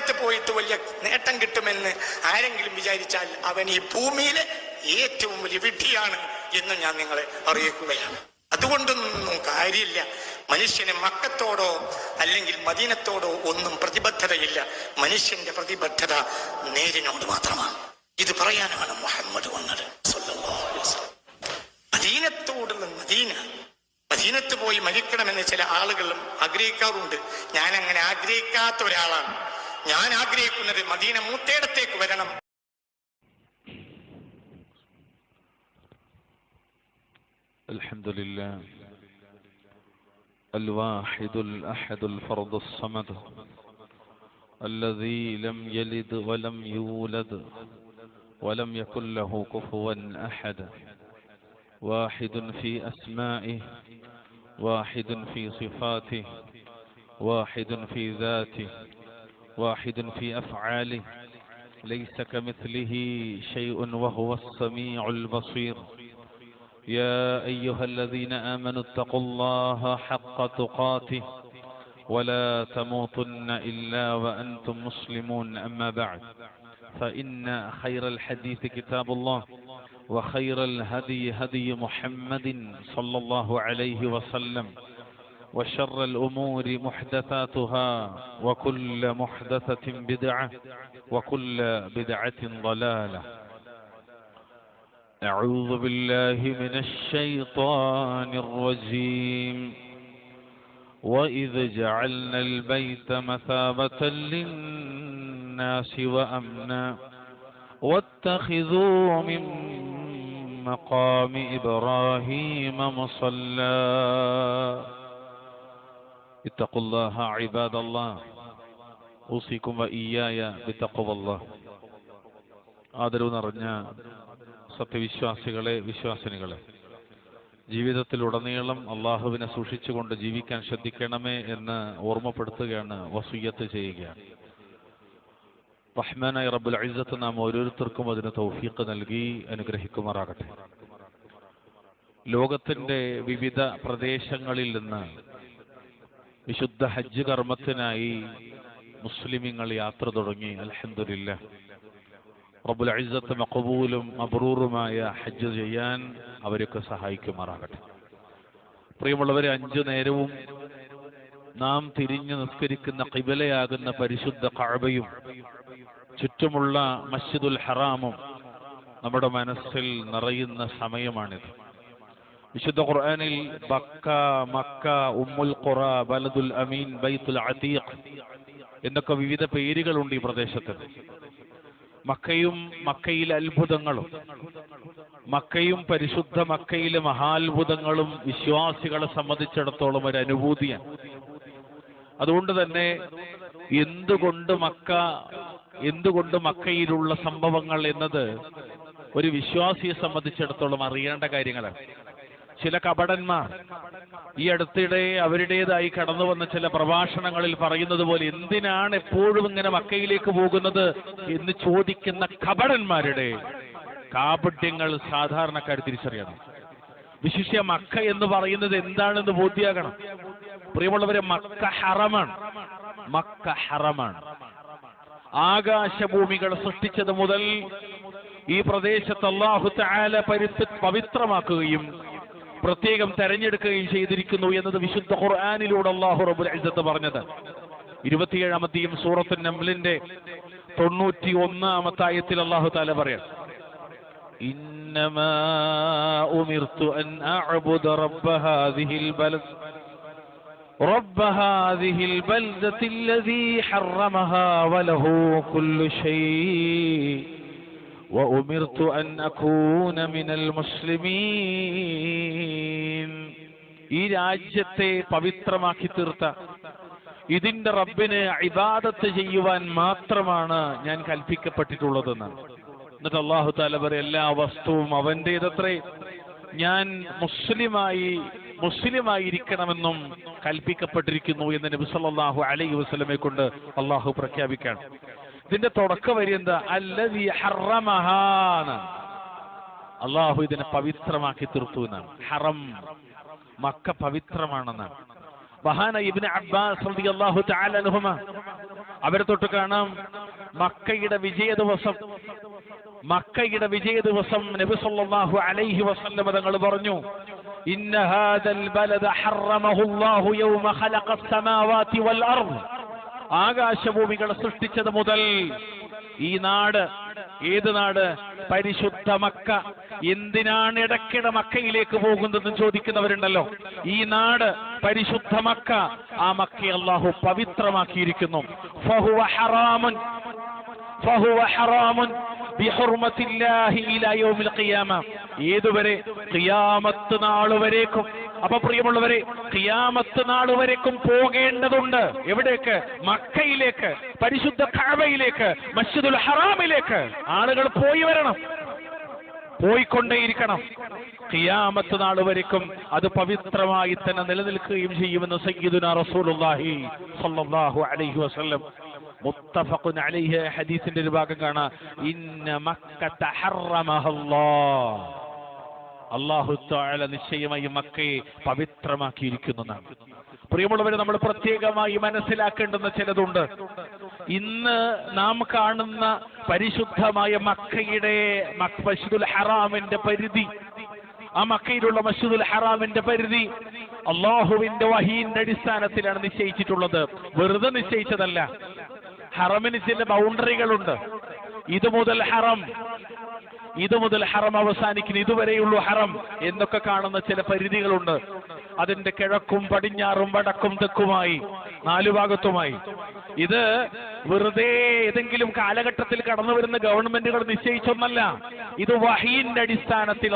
മക്കത്ത് പോയിട്ട് വലിയ നേട്ടം കിട്ടുമെന്ന് ആരെങ്കിലും വിചാരിച്ചാൽ അവൻ ഈ ഭൂമിയിലെ ഏറ്റവും വലിയ വിഡ്ഢിയാണ് എന്ന് ഞാൻ നിങ്ങളെ അറിയിക്കുകയാണ്. അതുകൊണ്ടൊന്നും കാര്യമില്ല. മനുഷ്യന് മക്കത്തോടോ അല്ലെങ്കിൽ മദീനത്തോടോ ഒന്നും പ്രതിബദ്ധതയില്ല. മനുഷ്യന്റെ പ്രതിബദ്ധത നേരിനോട് മാത്രമാണ്. ഇത് പറയാനാണ് മുഹമ്മദ് വന്നത് സ്വല്ലല്ലാഹു അലൈഹി വസല്ലം. മദീനത്തോടുള്ള മദീനത്ത് പോയി മരിക്കണമെന്ന് ചില ആളുകളും ആഗ്രഹിക്കാറുണ്ട്. ഞാൻ അങ്ങനെ ആഗ്രഹിക്കാത്ത ഒരാളാണ്. ഞാൻ ആഗ്രഹിക്കുന്നത് മദീന മൂത്തേടത്തേക്ക് വരണം. അൽഹംദുലില്ലാ الواحد الأحد الفرد الصمد الذي لم يلد ولم يولد ولم يكن له كفوا أحد واحد في أسمائه واحد في صفاته واحد في ذاته واحد في أفعاله ليس كمثله شيء وهو السميع البصير يا أيها الذين آمنوا اتقوا الله حق تقاته ولا تموتن إلا وأنتم مسلمون أما بعد فإن خير الحديث كتاب الله وخير الهدي هدي محمد صلى الله عليه وسلم وشر الأمور محدثاتها وكل محدثة بدعة وكل بدعة ضلالة أعوذ بالله من الشيطان الرجيم وإذ جعلنا البيت مثابة للناس وأمنا واتخذوا من مقام إبراهيم مصلى اتقوا الله عباد الله أوصيكم وإياي بتقوى الله. ആദരവ് നിറഞ്ഞ സത്യവിശ്വാസികളെ, വിശ്വാസിനികളെ, ജീവിതത്തിലുടനീളം അള്ളാഹുവിനെ സൂക്ഷിച്ചുകൊണ്ട് ജീവിക്കാൻ ശ്രദ്ധിക്കണമേ എന്ന് ഓർമ്മപ്പെടുത്തുകയാണ്, വസിയ്യത്ത് ചെയ്യുകയാണ്. റഹ്മാനായ റബ്ബുൽ ഇസ്സത്ത് നാം ഓരോരുത്തർക്കും അതിന് തൗഫീഖ് നൽകി അനുഗ്രഹിക്കുമാറാകട്ടെ. ലോകത്തിന്റെ വിവിധ പ്രദേശങ്ങളിൽ നിന്ന് വിശുദ്ധ ഹജ്ജ് കർമ്മത്തിനായി മുസ്ലിമീങ്ങൾ യാത്ര തുടങ്ങി. അൽഹംദുലില്ലാഹ്, റബ്ബുൽ ഇസ്സത്ത് മഖബൂലും മബ്റൂറുമായ ഹജ്ജ് ചെയ്യാൻ അവരൊക്കെ സഹായിക്കുമാറാകട്ടെ. പ്രിയമുള്ളവരെ, 5 നേരവും നാം തിരിഞ്ഞു നിസ്കരിക്കുന്ന ഖിബലയാകുന്ന പരിശുദ്ധ കഅബയും ചുറ്റുമുള്ള മസ്ജിദുൽ ഹറാമും നമ്മുടെ മനസ്സിൽ നിറയുന്ന സമയമാണിത്. വിശുദ്ധ ഖുർആനിൽ ബക്ക, മക്ക, ഉമ്മുൽ ഖുറ, ബലദുൽ അമീൻ, ബൈത്തുൽ അതീഖ് എന്നൊക്കെ വിവിധ പേരുകളുണ്ട് ഈ പ്രദേശത്തിന്. മക്കയും മക്കയിലെ അത്ഭുതങ്ങളും മക്കയും പരിശുദ്ധ മക്കയിലെ മഹാത്ഭുതങ്ങളും വിശ്വാസികളെ സംബന്ധിച്ചിടത്തോളം ഒരു അനുഭൂതിയാണ്. അതുകൊണ്ട് തന്നെ എന്തുകൊണ്ട് മക്കയിലുള്ള സംഭവങ്ങൾ എന്നത് ഒരു വിശ്വാസിയെ സംബന്ധിച്ചിടത്തോളം അറിയേണ്ട കാര്യങ്ങളാണ്. ചില കപടന്മാർ ഈ അടുത്തിടെ അവരുടേതായി കടന്നു വന്ന ചില പ്രഭാഷണങ്ങളിൽ പറയുന്നത് പോലെ എന്തിനാണ് എപ്പോഴും ഇങ്ങനെ മക്കയിലേക്ക് പോകുന്നത് എന്ന് ചോദിക്കുന്ന കപടന്മാരുടെ കാപട്യങ്ങൾ സാധാരണക്കാർ തിരിച്ചറിയണം. വിശിഷ്യ മക്ക എന്ന് പറയുന്നത് എന്താണെന്ന് ബോധ്യാകണം. പ്രിയമുള്ളവരെ, മക്ക ഹറമാണ്. മക്ക ഹറമാണ്. ആകാശഭൂമികൾ സൃഷ്ടിച്ചത് മുതൽ ഈ പ്രദേശത്ത് അല്ലാഹു തആല പവിത്രമാക്കുകയും പ്രത്യേകം തെരഞ്ഞെടുക്കുകയും ചെയ്തിരിക്കുന്നു എന്നത് വിശുദ്ധ ഖുർആനിലൂടെ അല്ലാഹു റബ്ബുൽ ഇസ്സത്ത് പറഞ്ഞത്. 27-ാമത്തെയും സൂറത്തുൻ നംലിന്റെ 91-ാമത്തെ ആയത്തിൽ അല്ലാഹു തആല പറയാം, ഇന്നമാ ഉമിർതു അൻ അഅ്ബുദ റബ്ബ ഹാദിഹിൽ ബൽദത്തി അല്ലദീ ഹറമഹാ വലഹു കുല്ലു ശൈഇ وأمرت أن أكون من المسلمين. ഈ രാജ്യത്തെ പവിത്രമാക്കി തീർത്ത ഇതിന്റെ റബ്ബിന് ഇബാദത്ത് ചെയ്യുവാൻ മാത്രമാണ് ഞാൻ കൽപ്പിക്കപ്പെട്ടിട്ടുള്ളതെന്ന്. എന്നിട്ട് അല്ലാഹു തആല പറയും, എല്ലാ വസ്തുവും അവന്റേതത്രേ, ഞാൻ മുസ്ലിമായിരിക്കണമെന്നും കൽപ്പിക്കപ്പെട്ടിരിക്കുന്നു എന്ന് നബി സല്ലല്ലാഹു അലൈഹി വസല്ലമയെ കൊണ്ട് അല്ലാഹു പ്രഖ്യാപിക്കുകയാണ്. ഇതിന്റെ തുടക്കം വരി എന്താ? അല്ലദീ ഹറമഹാ. അല്ലാഹു ഇതിനെ പവിത്രമാക്കി തീർത്തു എന്നാണ്. ഹറം, മക്ക പവിത്രമാണെന്നാണ്. മഹാനായ ഇബ്നു അബ്ബാസ് റളിയല്ലാഹു തആല അൻഹുമ അവരെ തൊട്ട് കാണാം മക്കയുടെ വിജയ ദിവസം നബി സല്ലല്ലാഹു അലൈഹി വസല്ലം തങ്ങൾ പറഞ്ഞു, ഇന്ന ഹാദൽ ബലദ ഹറമഹു അല്ലാഹു യൗമ ഖലഖസ് സമാവാതി വൽ അർദ്. ആകാശഭൂമികളെ സൃഷ്ടിച്ചത് മുതൽ ഈ നാട്, ഏത് നാട്? പരിശുദ്ധ മക്ക. എന്തിനാണ് ഇടയ്ക്കിടെ മക്കയിലേക്ക് പോകുന്നതെന്ന് ചോദിക്കുന്നവരുണ്ടല്ലോ. ഈ നാട് പരിശുദ്ധ മക്ക, ആ മക്കയെ അല്ലാഹു പവിത്രമാക്കിയിരിക്കുന്നു. ഫഹുവ ഹറാമുൻ ബിഹുർമത്തില്ലാഹി ഇലാ യൗമിൽ ഖിയാമ. ഏതുവരെ? ഖിയാമത്ത് നാൾ വരേക്കും. അപ്പൊ പ്രിയമുള്ളവരെ, ഖിയാമത്ത് നാൾ വരേക്കും പോകേണ്ടതുണ്ട്. എവിടേക്ക്? മക്കയിലേക്ക്, പരിശുദ്ധ കഅബയിലേക്ക്, മസ്ജിദുൽ ഹറാമിലേക്ക് ആളുകൾ പോയി വരണം, പോയിക്കൊണ്ടേയിരിക്കണം. ഖിയാമത്ത് നാൾ വരേക്കും അത് പവിത്രമായി തന്നെ നിലനിൽക്കുകയും ചെയ്യുമെന്ന് സയ്യിദുനാ റസൂലുള്ളാഹി സ്വല്ലല്ലാഹു അലൈഹി വസല്ലം. മുത്തഫഖുൻ അലൈഹി ഹദീസിന്റെ ഒരു ഭാഗം കാണാം, ഇന്ന മക്കത ഹറമഹല്ലാഹ്. അല്ലാഹു തആല നിശ്ചയമായി മക്കയെ പവിത്രമാക്കിയിരിക്കുന്നതാണ്. പ്രിയമുള്ളവരെ, നമ്മൾ പ്രത്യേകമായി മനസ്സിലാക്കേണ്ടുന്ന ചിലതുണ്ട്. ഇന്ന് നാം കാണുന്ന പരിശുദ്ധമായ മക്കയുടെ മസ്ജിദുൽ ഹറാമിന്റെ പരിധി, ആ മക്കയിലുള്ള മസ്ജിദുൽ ഹറാമിന്റെ പരിധി അള്ളാഹുവിന്റെ വഹീന്റെ അടിസ്ഥാനത്തിലാണ് നിശ്ചയിച്ചിട്ടുള്ളത്. വെറുതെ നിശ്ചയിച്ചതല്ല. ഹറമിന് ചില ബൗണ്ടറികളുണ്ട്. ഇത് മുതൽ ഹറം അവസാനിക്കുന്നു, ഇതുവരെയുള്ളൂ ഹറം എന്നൊക്കെ കാണുന്ന ചില പരിധികളുണ്ട്. അതിന്റെ കിഴക്കും പടിഞ്ഞാറും വടക്കും തെക്കുമായി 4 ഭാഗത്തുമായി. ഇത് വെറുതെ ഏതെങ്കിലും കാലഘട്ടത്തിൽ കടന്നു വരുന്ന ഗവൺമെന്റുകൾ നിശ്ചയിച്ചൊന്നല്ല. ഇത് വഹീന്റെ അടിസ്ഥാനത്തിൽ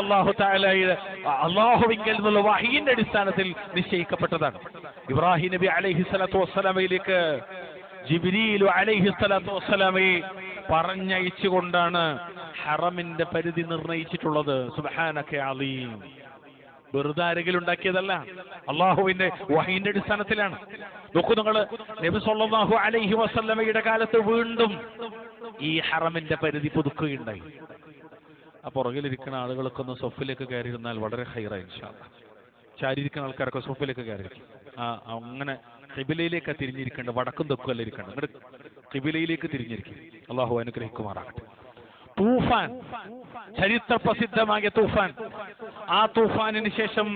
അള്ളാഹുവിങ്കൽ നിന്നുള്ള വഹീന്റെ അടിസ്ഥാനത്തിൽ നിശ്ചയിക്കപ്പെട്ടതാണ്. ഇബ്രാഹിം നബി അലൈഹി സ്വലാത്തു വസ്സലാമയിലേക്ക് ജിബ്രീൽ അലൈഹി സ്വലാത്തു വസ്സലാമയെ പറഞ്ഞയച്ചുകൊണ്ടാണ് ഹറമിന്റെ പരിധി നിർണയിച്ചിട്ടുള്ളത്. സുബ്ഹാനക അലീം. വെറുതെ ആരെങ്കിലും ഉണ്ടാക്കിയതല്ല, അള്ളാഹുവിന്റെ വഹീന്റെ അടിസ്ഥാനത്തിലാണ്. നോക്കൂ നിങ്ങൾ, നബി സല്ലല്ലാഹു അലൈഹി വസല്ലമയുടെ കാലത്ത് വീണ്ടും ഈ ഹറമിന്റെ പരിധി പുതുക്കുകയുണ്ടായി. ആ പുറകിലിരിക്കുന്ന ആളുകളൊക്കെ ഒന്ന് സൊഫിലേക്ക് കയറിയിരുന്നാൽ വളരെ ഹൈറായി ഇൻഷാ അല്ലാഹ്. ചാരിയിരിക്കുന്ന ആൾക്കാരൊക്കെ സൊഫിലേക്ക് കയറിയിരിക്കും. അങ്ങനെ ഖിബിലയിലേക്ക് തിരിഞ്ഞിരിക്കേണ്ട, വടക്കും തെക്കുമല്ല ഇരിക്കേണ്ട, അങ്ങോട്ട് ഖിബിലയിലേക്ക് തിരിഞ്ഞിരിക്കും. അള്ളാഹു അനുഗ്രഹിക്കുമാറാകട്ടെ. തൂഫാൻ, ചരിത്ര പ്രസിദ്ധമായ തൂഫാൻ. ആ തൂഫാനിന് ശേഷം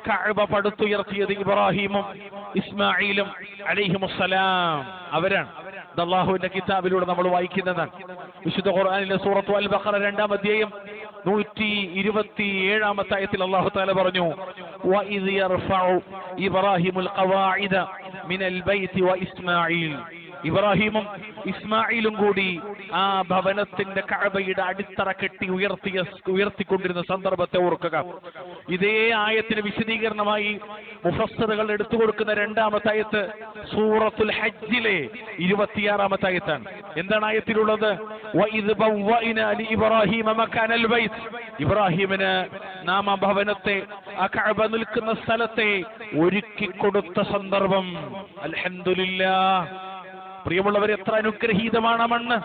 കഅബ പടുത്തുയർത്തിയത് ഇബ്രാഹിമും ഇസ്മായിലും അലൈഹിമുസ്സലാം അവരാണ്. ഇത് അല്ലാഹുവിന്റെ കിതാബിലൂടെ നമ്മൾ വായിക്കുന്നതാണ്. വിശുദ്ധ ഖുർആനിലെ സൂറത്തു അൽ ബഖറ 2-ാം അധ്യായം 127-ാമത്തെ ആയത്തിൽ അല്ലാഹു തആല പറഞ്ഞു, വഇദ് യർഫഉ ഇബ്രാഹിമുൽ ഖവാഇദ മിനൽ ബൈത്തി വഇസ്മാഈൽ. ഇബ്രാഹിമും ഇസ്മായിലും കൂടി ആ ഭവനത്തിന്റെ കഅബയുടെ അടിത്തറ കെട്ടി ഉയർത്തിക്കൊണ്ടിരുന്ന സന്ദർഭത്തെ ഓർക്കുക. ഇതേ ആയത്തിന് വിശദീകരണമായി മുഫസ്സിറുകൾ എടുത്തു കൊടുക്കുന്ന 2-ാമത്തെ ആയത്ത് സൂറത്തുൽ ഹജ്ജിലെ 26-ാമത്തെ ആയത്താണ്. എന്താണ് ആയത്തിലുള്ളത്? വഇദ് ബവ്വഅനാ ലിഇബ്രാഹീമ മകാനൽ ബൈത്ത്. ഇബ്രാഹിമിന് നാം ആ ഭവനത്തെ, ആ കഅബ നിൽക്കുന്ന സ്ഥലത്തെ ഒരുക്കി കൊടുത്ത സന്ദർഭം. അൽഹംദുലില്ലാഹ്. പ്രിയമുള്ളവരെ, എത്ര അനുഗ്രഹീതമാണ് മണ്ണ്.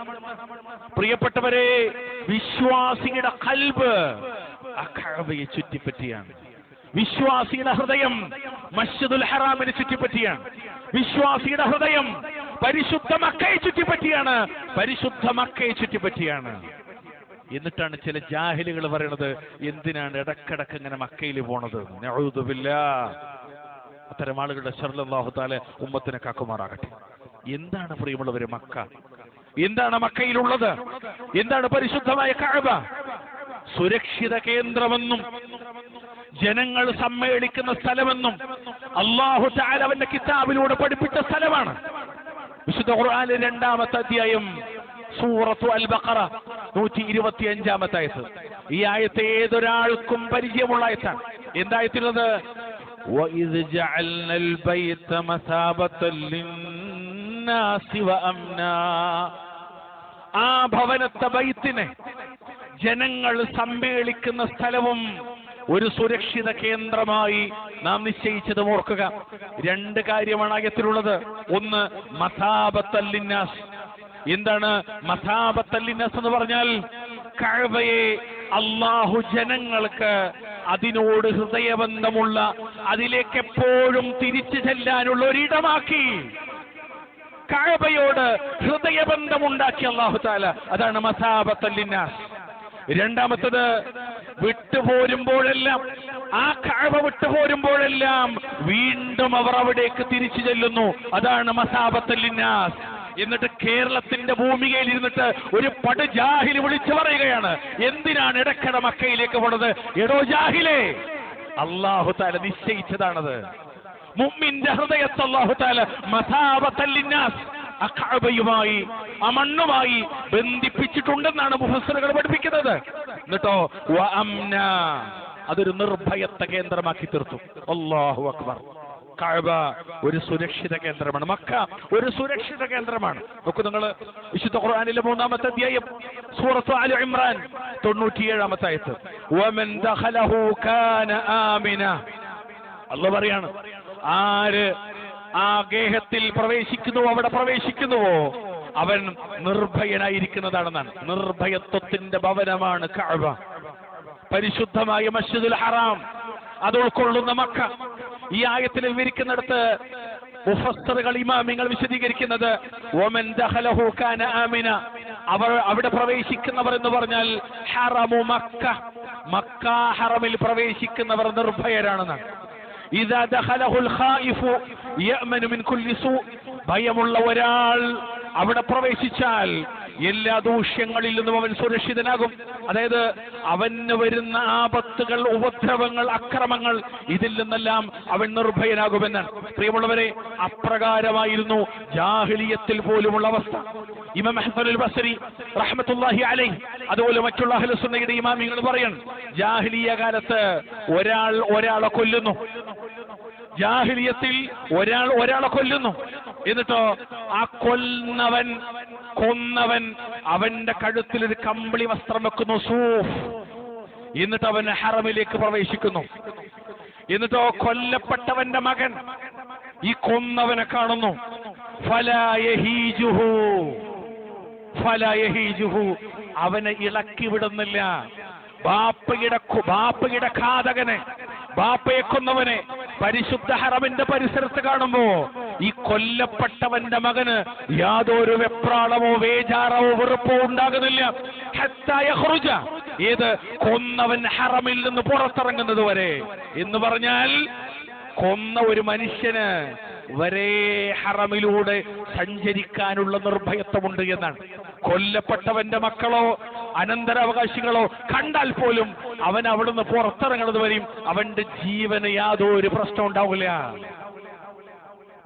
പ്രിയപ്പെട്ടവരെ, വിശ്വാസിയുടെ ഖൽബ് ആ കഅബയെ ചുറ്റിപ്പറ്റിയാണ്. വിശ്വാസിയുടെ ഹൃദയം മസ്ജിദുൽ ഹറാമിനെ ചുറ്റിപ്പറ്റിയാണ്. വിശ്വാസിയുടെ ഹൃദയം പരിശുദ്ധ മക്കയെ ചുറ്റിപ്പറ്റിയാണ്. പരിശുദ്ധ മക്കയെ ചുറ്റിപ്പറ്റിയാണ്. എന്നിട്ടാണ് ചില ജാഹിലുകൾ പറയണത്, എന്തിനാണ് ഇടക്കിടക്ക് ഇങ്ങനെ മക്കയിൽ പോണത്? നഊദു ബില്ലാഹ്. അത്തരം ആളുകളുടെ ശർഅ് അല്ലാഹു തആല ഉമ്മത്തിനെ കാക്കുമാറാകട്ടെ. എന്താണ് പ്രിയമുള്ളവരെ മക്ക? എന്താണ് മക്കയിലുള്ളത്? എന്താണ് പരിശുദ്ധമായ കഅബ? സുരക്ഷിത കേന്ദ്രമെന്നും ജനങ്ങൾ സമ്മേളിക്കുന്ന സ്ഥലമെന്നും അല്ലാഹു തആല അവന്റെ കിതാബിലൂടെ പഠിപ്പിച്ച സ്ഥലമാണ്. വിശുദ്ധ ഖുർആനിലെ 2-ാമത്തെ അധ്യായം സൂറത്തു അൽ ബഖറ 125-ാമത്തെ ആയത്ത്. ഈ ആയത്ത് ഏതൊരാൾക്കും പരിചയമുള്ള ആയത്താണ്. എന്തായത്തുള്ളത്? وَإِذْ جَعَلْنَا الْبَيْتَ مَثَابَةً لِلنَّاسِ وَأَمْنًا. ആ ഭവനത്തെ ബൈത്തിനെ, ജനങ്ങൾ സമ്മേളിക്കുന്ന സ്ഥലവും ഒരു സുരക്ഷിത കേന്ദ്രമായി നാം നിശ്ചയിച്ചത് ഓർക്കുക. 2 കാര്യമാണ് ആയത്തിലുള്ളത്. ഒന്ന്, മസാബത്തൽ ലിന്നാസ്. എന്താണ് മസാബത്തൽ ലിന്നാസ് എന്ന് പറഞ്ഞാൽ? കഅബയെ അല്ലാഹു ജനങ്ങൾക്ക് അതിനോട് ഹൃദയബന്ധമുള്ള, അതിലേക്ക് എപ്പോഴും തിരിച്ചു ചെല്ലാനുള്ള ഒരിടമാക്കി. കഅബയോട് ഹൃദയബന്ധമുണ്ടാക്കി അല്ലാഹു തആല. അതാണ് മസാബത്തൽ ലിന്നാസ്. രണ്ടാമത്തത്, വിട്ടുപോരുമ്പോഴെല്ലാം, ആ കഅബ വിട്ടുപോരുമ്പോഴെല്ലാം വീണ്ടും അവർ അവിടേക്ക് തിരിച്ചു ചെല്ലുന്നു. അതാണ് മസാബത്തൽ ലിന്നാസ്. എന്നിട്ട് കേരളത്തിന്റെ ഭൂമികയിൽ ഇരുന്നിട്ട് ഒരു പട് ജാഹില് വിളിച്ചു പറയുകയാണ്, എന്തിനാണ് ഇടക്കട മക്കയിലേക്ക് പോണത്? എടോ ജാഹിലേ, അല്ലാഹു തആല നിശ്ചയിച്ചതാണത്. മുഅ്മിന്റെ ഹൃദയത്തെ അല്ലാഹു തആല മസാബത്തൽ ലിന്നാസ്, ആ കഅബയുമായി, ആ മണ്ണുമായി ബന്ധിപ്പിച്ചിട്ടുണ്ടെന്നാണ് മുഫസ്സിറുകൾ പഠിപ്പിക്കുന്നത്. എന്നിട്ടോ വഅംന, അതൊരു നിർഭയത്വ കേന്ദ്രമാക്കി തീർത്തു. അല്ലാഹു അക്ബർ. കഅബ ഒരു സുരക്ഷിത കേന്ദ്രമാണ്. മക്ക ഒരു സുരക്ഷിത കേന്ദ്രമാണ്. നോക്കൂ നിങ്ങൾ, വിശുദ്ധ ഖുർആനിലെ 3-ാമത്തെ അധ്യായം സൂറത്ത് ആല ഇംറാൻ 97-ാമത്തെ ആയത്ത്, വമൻ ദഖലഹു കാന ആമിന. അല്ലാഹു പറയാണ്, ആര് ആ ഗേഹത്തിൽ പ്രവേശിക്കുന്നുവോ, അവിടെ പ്രവേശിക്കുന്നുവോ, അവൻ നിർഭയനായിരിക്കുന്നതാണെന്നാണ്. നിർഭയത്വത്തിന്റെ ഭവനമാണ് കഅബ. പരിശുദ്ധമായ മസ്ജിദുൽ ഹറാം, അത് ഉൾക്കൊള്ളുന്ന മക്ക. ഈ ആയത്തിൽ വിവരിക്കുന്നിടത്ത് മുഫസ്സിറുകൾ, ഇമാമിങ്ങൾ വിശദീകരിക്കുന്നത് വമൻ ദഖലഹു കാന ആമിന, അവർ അവിടെ പ്രവേശിക്കുന്നവർ എന്ന് പറഞ്ഞാൽ ഹറമു മക്ക, മക്ക ഹറമിൽ പ്രവേശിക്കുന്നവർ നിർഭയരാണെന്നാണ്. ഇദാ ദഖലഹുൽ ഖായിഫു യഅ്മനു മിൻ കുല്ലി സൂ, ഭയമുള്ള ഒരാൾ അവിടെ പ്രവേശിച്ചാൽ എല്ലാ ദൂഷ്യങ്ങളിൽ നിന്നും അവൻ സുരക്ഷിതനാകും. അതായത് അവന് വരുന്ന ആപത്തുകൾ, ഉപദ്രവങ്ങൾ, അക്രമങ്ങൾ, ഇതിൽ നിന്നെല്ലാം അവൻ നിർഭയനാകുമെന്നാണ്. പ്രിയമുള്ളവരെ, അപ്രകാരമായിരുന്നു ജാഹിലിയത്തിൽ പോലുമുള്ള അവസ്ഥ. ഇമാം ഹസനുൽ ബസ്രി റഹ്മത്തുള്ളാഹി അലൈഹി, അതുപോലെ മറ്റുള്ള അഹ്ലുസ് സുന്നയുടെ ഇമാമിങ്ങൾ പറയാണ്, ജാഹിലിയ കാലത്ത് ഒരാളെ കൊല്ലുന്നു. ജാഹിലിയത്തിൽ ഒരാളെ കൊല്ലുന്നു. എന്നിട്ടോ ആ കൊന്നവൻ അവന്റെ കഴുത്തിൽ ഒരു കമ്പിളി വസ്ത്രം വെക്കുന്നു, സൂഫ്. എന്നിട്ട് അവൻ ഹറമിലേക്ക് പ്രവേശിക്കുന്നു. എന്നിട്ടോ കൊല്ലപ്പെട്ടവന്റെ മകൻ ഈ കൊന്നവനെ കാണുന്നു. ഫലാ യഹീജുഹു, അവനെ ഇളക്കി വിടുന്നില്ല. ബാപ്പയുടെ ഘാതകനെ, ബാപ്പയെ കൊന്നവനെ പരിശുദ്ധ ഹറമിന്റെ പരിസരത്ത് കാണുമ്പോ ഈ കൊല്ലപ്പെട്ടവന്റെ മകന് യാതൊരു വെപ്രാളമോ വേജാറവോ വെറുപ്പോ ഉണ്ടാകുന്നില്ല. ഹത്താ യഖ്റുജ, ഏത് കൊന്നവൻ ഹറമിൽ നിന്ന് പുറത്തിറങ്ങുന്നത് വരെ എന്ന് പറഞ്ഞാൽ കൊന്ന ഒരു മനുഷ്യന് വരെ ഹറമിലൂടെ സഞ്ചരിക്കാനുള്ള നിർഭയത്വമുണ്ട് എന്നാണ്. കൊല്ലപ്പെട്ടവന്റെ മക്കളോ അനന്തരാവകാശികളോ കണ്ടാൽ പോലും അവൻ അവിടുന്ന് പുറത്തിറങ്ങുന്നത് വരെയും അവന്റെ ജീവന് യാതൊരു പ്രശ്നം ഉണ്ടാവില്ല.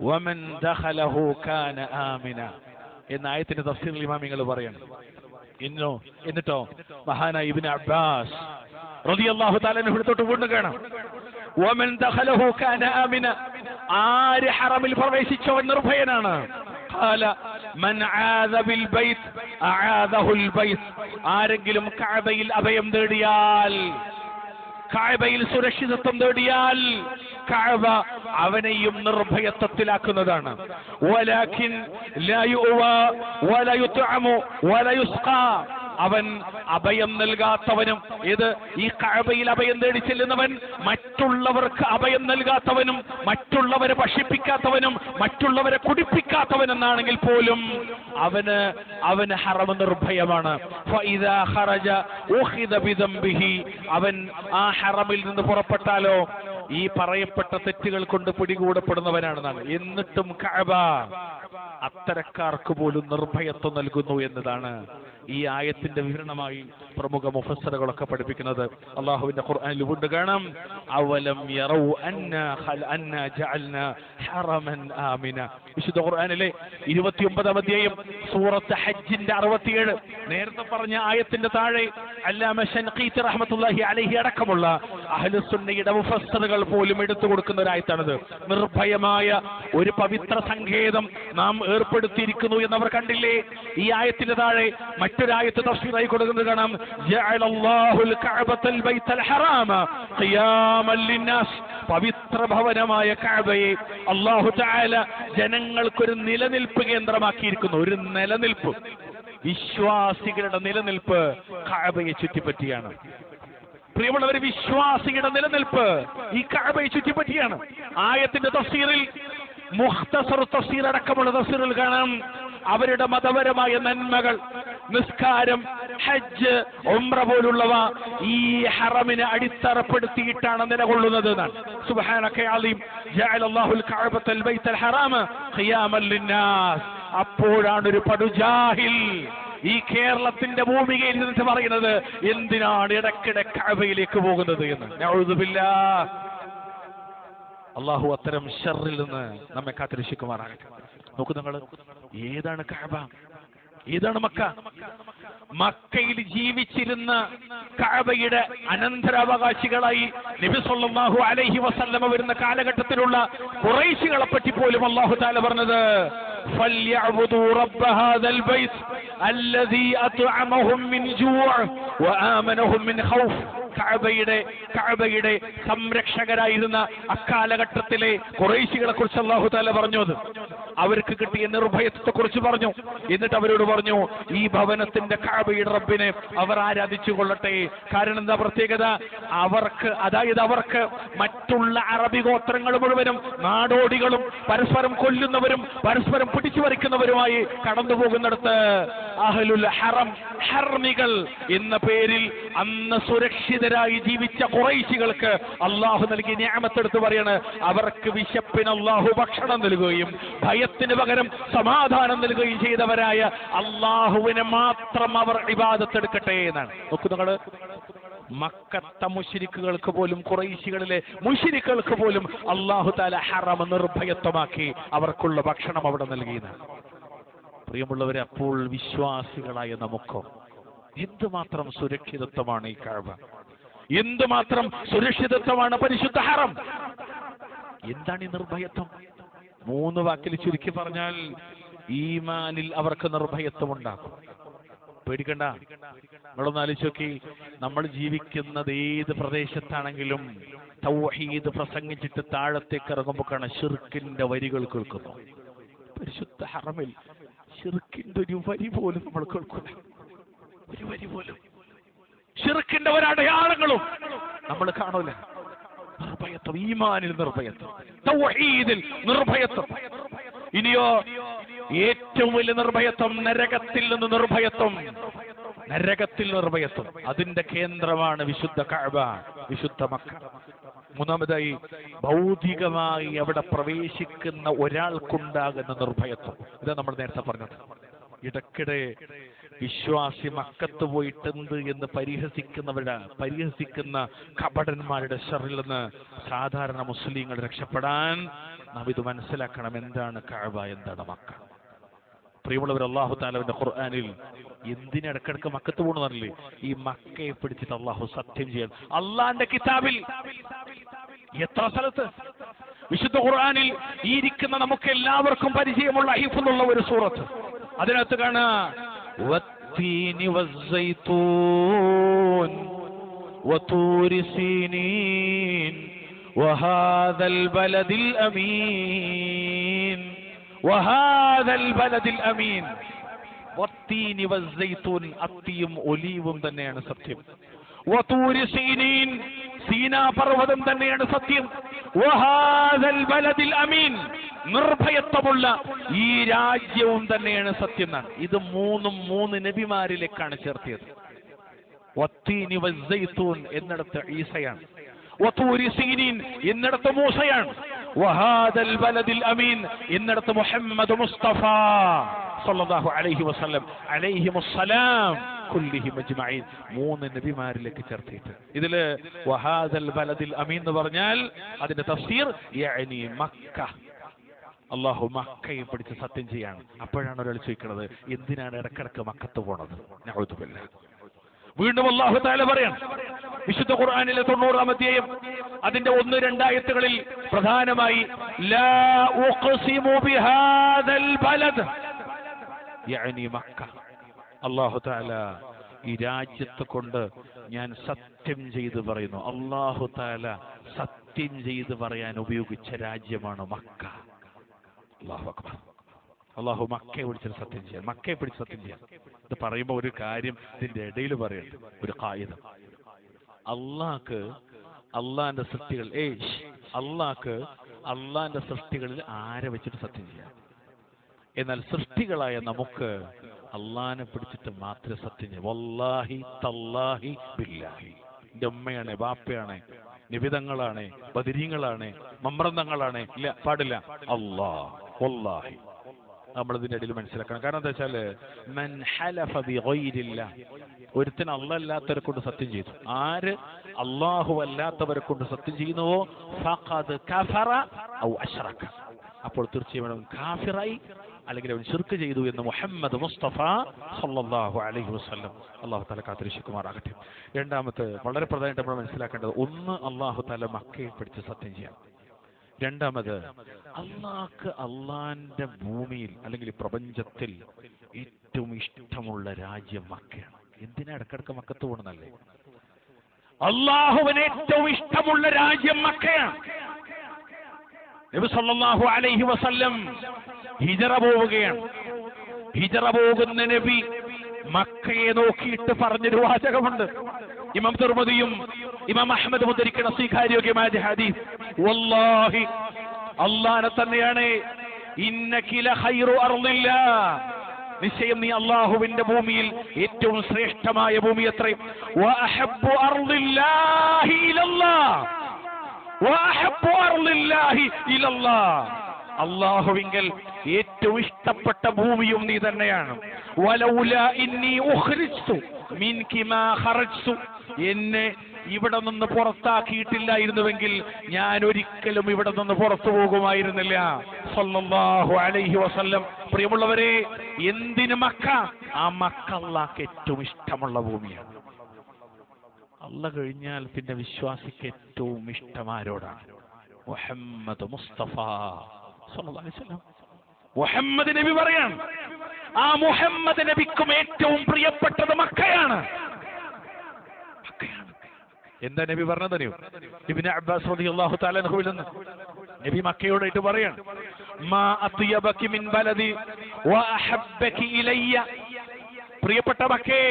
വമൻ ദഖലഹു കാന ആമിന എന്ന ആയത്തിന്റെ തഫ്സീറിൽ ഇമാമിങ്ങൾ പറയാണ്. എന്നിട്ടോ മഹാനായ ഇബ്നു അബ്ബാസ് റളിയല്ലാഹു തആല അൻഹു തൊട്ട് വീണ്ടും കാണാം, വമൻ ദഖലഹു കാന ആമിന, ആര് ഹറമിൽ പ്രവേശിച്ചവൻ നിർഭയനാണ്. ഖാല മൻ ആദ ബിൽ ബൈത്ത് അആദഹുൽ ബൈത്ത്, ആരെങ്കിലും കഅബയിൽ അഭയം തേടിയാൽ, കഅബയിൽ സുരക്ഷിതത്വം തേടിയാൽ കഅബ അവനെയും നിർഭയത്വത്തിലാക്കുന്നതാണ്. വലാകിൻ ലാ യുഅവ വലാ യുത്അമു വലാ യുസ്ഖാ, അവൻ അഭയം നൽകാത്തവനും, ഇത് ഈ കഅബയിൽ അഭയം തേടി ചെല്ലുന്നവൻ മറ്റുള്ളവർക്ക് അഭയം നൽകാത്തവനും, മറ്റുള്ളവരെ ഭക്ഷിപ്പിക്കാത്തവനും, മറ്റുള്ളവരെ കുടിപ്പിക്കാത്തവനെന്നാണെങ്കിൽ പോലും അവന് ഹറം നിർഭയമാണ്. ഫഇദാ ഖറജ ഉഖിദ ബിദംബിഹി, അവൻ ആ ഹറമിൽ നിന്ന് പുറപ്പെട്ടാലോ ഈ പറയപ്പെട്ട തെറ്റുകൾ കൊണ്ട് പിടികൂടപ്പെടുന്നവനാണെന്നാണ്. എന്നിട്ടും കഅബ അത്തരക്കാർക്ക് പോലും നിർഭയത്വം നൽകുന്നു എന്നതാണ് ഈ ആയത്തിന്റെ വിവരണമായി പ്രമുഖ മുഫസ്സിറുകളൊക്കെ പഠിപ്പിക്കുന്നത്. അല്ലാഹുവിന്റെ ഖുർആനിൽ വീണ്ടും കാണാം, അവലം യറൗ അന്നാ ജഅൽനാ ഹറമൻ ആമിന. വിശുദ്ധ ഖുർആനിലെ 29-ാം അധ്യായം സൂറത്ത് ഹജ്ജിന്റെ 67, നേരത്തെ പറഞ്ഞ ആയത്തിന്റെ താഴെ അല്ലാമ ശൻഖീത്തി റഹ്മത്തുള്ളാഹി അലൈഹി അടക്കമുള്ള അഹ്ലുസ് സുന്നയുടെ മുഫസ്സിറുകൾ പോലും എടുത്തു കൊടുക്കുന്ന ഒരു ആയത്താണിത്. നിർഭയമായ ഒരു പവിത്ര സങ്കേതം നാം ഏർപ്പെടുത്തിയിരിക്കുന്നു എന്നവർ കണ്ടില്ലേ? ഈ ആയത്തിന്റെ താഴെ മറ്റൊരായത്ത് തഫ്സീറായി കൊടുക്കുന്നത് കാണാം, ജഅലല്ലാഹുൽ കഅബത്തൽ ബൈത്തൽ ഹറാമ ഖിയാമൻ ലിന്നാസ്, പവിത്ര ഭവനമായ കഅബയെ അല്ലാഹു തആല ജനങ്ങൾക്കൊരു നിലനിൽപ്പ് കേന്ദ്രമാക്കിയിരിക്കുന്നു. ഒരു നിലനിൽപ്പ്, വിശ്വാസികളുടെ നിലനിൽപ്പ് കഅബയെ ചുറ്റിപ്പറ്റിയാണ്. പ്രിയമുള്ളവർ, വിശ്വാസിയുടെ നിലനിൽപ്പ് ഈ കഅബയെ ചുറ്റിപ്പറ്റിയാണ്. ആയത്തിന്റെ തഫ്സീറിൽ മുഖ്തസർ തഫ്സീർ അടക്കമുള്ള തഫ്സീറുകൾ കാണാം. അവരുടെ മതപരമായ നന്മകൾ, നിസ്കാരം, ഹജ്ജ്, ഉംറ പോലുള്ളവ ഈ ഹറമിനെ അടിത്തറപ്പെടുത്തിയിട്ടാണ് നിലകൊള്ളുന്നത് എന്നാണ്. സുബ്ഹാനക യാ അലീം ജഅലല്ലാഹുൽ കഅബത്തൽ ബൈത്തൽ ഹറാമ ഖിയാമൻ ലിന്നാസ്. അപ്പോഴാണ് ഒരു പടുജാഹിൽ ഈ കേരളത്തിന്റെ ഭൂമികയിൽ നിന്ന് പറയുന്നത് എന്തിനാണ് ഇടയ്ക്കിടെ കഅബയിലേക്ക് പോകുന്നത് എന്ന്. നഊദു ബില്ലാഹ്. അള്ളാഹു അത്തരം ഷർറിൽ നിന്ന് നമ്മെ കാത്തിരക്ഷിക്കുമാറാകട്ടെ. നോക്കൂ നിങ്ങൾ, ഏതാണ് കഅബ, ഏതാണ് മക്ക? മക്കയിൽ ജീവിച്ചിരുന്ന കഅബയുടെ അനന്തരാവകാശികളായി നബി സല്ലല്ലാഹു അലൈഹി വസല്ലമ വരുന്ന കാലഘട്ടത്തിലുള്ള ഖുറൈശികളെ പറ്റി പോലും അല്ലാഹു തആല പറഞ്ഞത് ഫൽയഅബുദു റബ്ബ ഹാദൽ ബൈത്ത് അല്ലദീ അത്അമഹും മിൻ ജൂഅ് വആമനഹും മിൻ ഖൗഫ്. കഅബയുടെ സംരക്ഷകരായിരുന്ന അക്കാലഘട്ടത്തിലെ ഖുറൈശികളെ കുറിച്ച് അല്ലാഹു തആല പറഞ്ഞു. അവർക്ക് കിട്ടിയ നിർഭയത്വത്തെ കുറിച്ച് പറഞ്ഞു. എന്നിട്ട് അവരോട് പറഞ്ഞു, ഈ ഭവനത്തിന്റെ കഅബയുടെ റബ്ബിനെ അവർ ആരാധിച്ചു കൊള്ളട്ടെ. കാരണം എന്താ പ്രത്യേകത? അവർക്ക് മറ്റുള്ള അറബി ഗോത്രങ്ങൾ മുഴുവനും നാടോടികളും പരസ്പരം കൊല്ലുന്നവരും പരസ്പരം പിടിച്ചു പറിക്കുന്നവരുമായി കടന്നു പോകുന്നിടത്ത് അഹ്ലുൽ ഹറം, ഹർമികൾ എന്ന പേരിൽ അന്ന് സുരക്ഷിതരായി ജീവിച്ച ഖുറൈശികൾക്ക് അള്ളാഹു നൽകിയ നിഅമത്തെടുത്ത് പറയാണ്, അവർക്ക് വിശപ്പിന് അള്ളാഹു ഭക്ഷണം നൽകുകയും ഭയത്തിന് പകരം സമാധാനം നൽകുകയും ചെയ്തവരായ അള്ളാഹുവിനെ മാത്രം അവർ ഇബാദത്ത് എടുക്കട്ടെ എന്നാണ്. നോക്കൂ നിങ്ങൾ, മക്കത്തെ മുശ്രിക്കുകൾക്ക് പോലും, ഖുറൈശികളിലെ മുശ്രിക്കുകൾക്ക് പോലും അല്ലാഹു തആല ഹറം നിർഭയത്വമാക്കി അവർക്കുള്ള ഭക്ഷണം അവിടെ നൽകിയതാണ്. പ്രിയമുള്ളവരെ, അപ്പോൾ വിശ്വാസികളായ നമുക്കോ എന്തുമാത്രം സുരക്ഷിതത്വമാണ് ഈ കഅബ, എന്തുമാത്രം സുരക്ഷിതത്വമാണ് പരിശുദ്ധ ഹറം. എന്താണ് ഈ നിർഭയത്വം? 3 വാക്കിൽ ചുരുക്കി പറഞ്ഞാൽ, ഈമാനിൽ അവർക്ക് നിർഭയത്വം ഉണ്ടാക്കും. പേടിക്കണ്ട. നിങ്ങളൊന്ന് ആലോചിച്ച് നോക്കി, നമ്മൾ ജീവിക്കുന്നത് ഏത് പ്രദേശത്താണെങ്കിലും തൗഹീദ് പ്രസംഗിച്ചിട്ട് താഴത്തേക്ക് ഇറങ്ങുമ്പോൾ കാണാൻ ശിർക്കിന്റെ വരികൾ കേൾക്കുന്നു. പരിശുദ്ധ ഹറമിൽ ശിർക്കിന്റെ ഒരു വരി പോലും നമ്മൾ കേൾക്കില്ല. ഒരു വരി പോലും ശിർക്കിന്റെ ഒരടയാളങ്ങളും നമ്മൾ കാണൂല. നിർഭയത്വം, ഈമാനിൽ നിർഭയത്വം, തൗഹീദിൽ നിർഭയത്വം. ഇനിയോ ഏറ്റവും വലിയ നിർഭയത്വം നരകത്തിൽ നിന്ന് നിർഭയത്വം. നരകത്തിൽ നിർഭയത്വം, അതിന്റെ കേന്ദ്രമാണ് വിശുദ്ധ കഅബ, വിശുദ്ധ മക്ക. മൂന്നാമതായി ഭൗതികമായി അവിടെ പ്രവേശിക്കുന്ന ഒരാൾക്കുണ്ടാകുന്ന നിർഭയത്വം. ഇതാ നമ്മൾ നേരത്തെ പറഞ്ഞത്. ഇടയ്ക്കിടെ വിശ്വാസി മക്കത്ത് പോയിട്ടുണ്ട് എന്ന് പരിഹസിക്കുന്ന കപടന്മാരുടെ ശർറിൽ നിന്ന് സാധാരണ മുസ്ലിങ്ങൾ രക്ഷപ്പെടാൻ നാം ഇത് മനസ്സിലാക്കണം. എന്താണ് കഅബ, എന്താണ് മക്ക? പ്രിയമുള്ളവർ, അല്ലാഹു തആലയുടെ ഖുർആനിൽ എന്തിനിടക്കിടക്ക് മക്കത്ത് പോകണമെന്നറിയില്ലേ? ഈ മക്കയെ പിടിച്ചിട്ട് അല്ലാഹു സത്യം ചെയ്യാൻ. അള്ളാന്റെ കിതാബിൽ എത്ര സ്ഥലത്ത്, വിശുദ്ധ ഖുർആനിൽ ഈ ഇരിക്കുന്ന നമുക്ക് എല്ലാവർക്കും പരിചയമുള്ള ഹിഫ്ളുള്ള ഒരു സൂറത്ത്, അതിനകത്ത് കാണാ വത്തീനി വസ്സൈത്തൂൻ വതൂരി സീനീൻ വഹാദൽ ബലദിൽ അമീൻ, വഹാദൽ ബലദിൽ അമീൻ. വത്തീനി വസ്സൈത്തൂൻ, അത്തിയും ഒലീവും തന്നെയാണ് സത്യം. വതൂരി സീനീൻ, സീനാ പർവ്വതം തന്നെയാണ് സത്യം. വഹാദൽ ബലദിൽ അമീൻ, നിർഭയത്വമുള്ള ഈ രാജ്യവും തന്നെയാണ് സത്യം എന്നാണ്. ഇത് 3 നബിമാരിലേക്കാണ് ചേർത്തിയത്. വത്തീനി വസ്സൈത്തൂൻ എന്നിടത്ത് ഈസയാണ്, വതൂരി സീനീൻ എന്നിടത്ത് മൂസയാണ്, വഹാദൽ ബലദിൽ അമീൻ എന്നിടത്ത് മുഹമ്മദ് മുസ്തഫ സല്ലല്ലാഹു അലൈഹി വസല്ലം അലൈഹിമുസ്സലാം കുല്ലിഹിം അജ്മഈൻ. 3 നബിമാരിലേക്ക് ചേർത്തിട്ട് ഇതില് വഹാദൽ ബലദിൽ അമീൻ എന്ന് പറഞ്ഞാൽ അതിന്റെ തഫ്സീർ യഅനി മക്ക. അല്ലാഹു മക്കയെ പിടിച്ച് സത്യം ചെയ്യാണ്. അപ്പോഴാണ് ഒരാൾ ചോദിക്കുന്നത്, എന്തിനാണ് ഇടക്കിടക്ക് മക്കത്ത് പോണത്? നഊദു ബില്ലാഹ്. വീണ്ടും അല്ലാഹു തആല പറയാണ് വിശുദ്ധ ഖുർആനിലെ 90-ാം അധ്യായം അതിന്റെ 1-2 ആയത്തുകളിൽ പ്രധാനമായി ലാ ഉഖ്സിമു ബിഹാദൽ ബലദ് യഅനി മക്ക. അല്ലാഹു തആല ഈ രാജ്യത്തെ കൊണ്ട് ഞാൻ സത്യം ചെയ്ത് പറയുന്നു. അല്ലാഹു തആല സത്യം ചെയ്ത് പറയാൻ ഉപയോഗിച്ച രാജ്യമാണ് മക്ക. അല്ലാഹു അക്ബർ. അല്ലാഹു മക്കയെ പിടിച്ച് സത്യം ചെയ്യാൻ, മക്കയെ പിടിച്ച് സത്യം ചെയ്യാൻ. ഇത് പറയുമ്പോൾ ഒരു കാര്യം ഇതിന്റെ ഇടയിൽ പറയട്ടെ, ഒരു ഖായിദ. അള്ളാന്റെ സൃഷ്ടികൾ, അള്ളാഹ്ക്ക് അള്ളാന്റെ സൃഷ്ടികളിൽ ആരെ വെച്ചിട്ട് സത്യം ചെയ്യാം? എന്നാൽ സൃഷ്ടികളായ നമുക്ക് അള്ളാനെ പിടിച്ചിട്ട് മാത്രമേ സത്യം ചെയ്യാം. വല്ലാഹി തല്ലാഹി ബില്ലാഹി. എന്റെ ഉമ്മയാണ്, ബാപ്പയാണ്, നിബിതങ്ങളാണ്, ബദരീങ്ങളാണ്, മമ്രന്തങ്ങളാണ്, ഇല്ല, പാടില്ല. അല്ലാഹ് വല്ലാഹി. നമ്മളിതിന്റെ ഇടയിൽ മനസ്സിലാക്കണം. കാരണം എന്താ വെച്ചാല് മൻ ഹലഫ ബിഗൈരില്ലാഹ്, ഒരുത്തൻ അല്ലാഹ് അല്ലാത്തവരെ കൊണ്ട് സത്യം ചെയ്തു. ആര് അല്ലാഹു അല്ലാത്തവരെ കൊണ്ട് സത്യം ചെയ്യുന്നുവോ ഫഖദ് കഫറ ഔ അശ്റക, അപ്പോൾ തീർച്ചയായും അവൻ കാഫിറായി അല്ലെങ്കിൽ അവൻ ശിർക്ക് ചെയ്തു എന്ന് മുഹമ്മദ് മുസ്തഫ സല്ലല്ലാഹു അലൈഹി വസല്ലം. അല്ലാഹു തആല കാത്തിരക്ഷിക്കുമാറാകട്ടെ. രണ്ടാമത്തെ വളരെ പ്രധാനമായിട്ട് നമ്മൾ മനസ്സിലാക്കേണ്ടത്, ഒന്ന് അല്ലാഹു തആല മക്കയെ പിടിച്ച് സത്യം ചെയ്യാം. രണ്ടാമത് അള്ളാഹ്ക്ക് അള്ളാന്റെ ഭൂമിയിൽ അല്ലെങ്കിൽ പ്രപഞ്ചത്തിൽ ഏറ്റവും ഇഷ്ടമുള്ള രാജ്യം മക്കയാണ്. എന്തിനാ ഇടക്കിടക്ക് മക്കത്ത് പോകണമെന്നല്ലേ? അള്ളാഹുവിന് ഏറ്റവും ഇഷ്ടമുള്ള രാജ്യം മക്കയാണ്. നബി സല്ലല്ലാഹു അലൈഹി വസല്ലം ഹിജറ പോവുകയാണ്. ഹിജറ പോകുന്ന നബി മക്കയെ നോക്കിയിട്ട് പറഞ്ഞൊരു വാചകമുണ്ട്. ഇമാം തുർമുദിയും ഇമാം അഹ്മദ് ഉദ്ധരിക്കുന്ന സ്വീകാര്യോഗ്യമായ ഹദീസ്, വല്ലാഹി അല്ലാഹനെ തന്നെയാണ്, ഇന്നകി ലഖൈറു അർളില്ലാഹ്, നിശ്ചയം നീ അല്ലാഹുവിന്റെ ഭൂമിയിൽ ഏറ്റവും ശ്രേഷ്ഠമായ ഭൂമി അത്രേ. വഅഹബ്ബു അർളില്ലാഹി ഇലല്ലാഹ്, വഅഹബ്ബു അർളില്ലാഹി ഇലല്ലാഹ്, അല്ലാഹുവിങ്കൽ ഏറ്റവും ഇഷ്ടപ്പെട്ട ഭൂമിയും നീ തന്നെയാണ്. വലൗലാ ഇന്നി ഉഖ്രിജ്തു മിൻകി മാ ഖറജ്തു, എന്നെ ഇവിടെ നിന്ന് പുറത്താക്കിയിട്ടില്ലായിരുന്നുവെങ്കിൽ ഞാൻ ഒരിക്കലും ഇവിടെ നിന്ന് പുറത്തു പോകുമായിരുന്നില്ല. സല്ലല്ലാഹു അലൈഹി വസല്ലം. പ്രിയമുള്ളവരെ, എന്തിന് മക്ക? ആ മക്ക അല്ലാഹ്ക്ക് ഏറ്റവും ഇഷ്ടമുള്ള ഭൂമിയാണ്. അല്ലാഹ് കഴിഞ്ഞാൽ പിന്നെ വിശ്വാസിക്ക് ഏറ്റവും ഇഷ്ടം ആരോടാണ്? മുഹമ്മദ് മുസ്തഫ സല്ലല്ലാഹു അലൈഹി വസല്ലം. മുഹമ്മദ് നബി പറയാണ്, ആ മുഹമ്മദ് നബിക്കും ഏറ്റവും പ്രിയപ്പെട്ടത് മക്കയാണ്. എന്താ നബി പറഞ്ഞതറിയോ? ഇബ്നു അബ്ബാസ് റളിയല്ലാഹു തആല അൻഹുവിൽ നിന്ന് നബി മക്കയോടായിട്ട് പറയാണ്, മാ അത്യബകി മിൻ ബലദി വഅഹബ്ബകി ഇലയ്യ, പ്രിയപ്പെട്ട മക്കേ,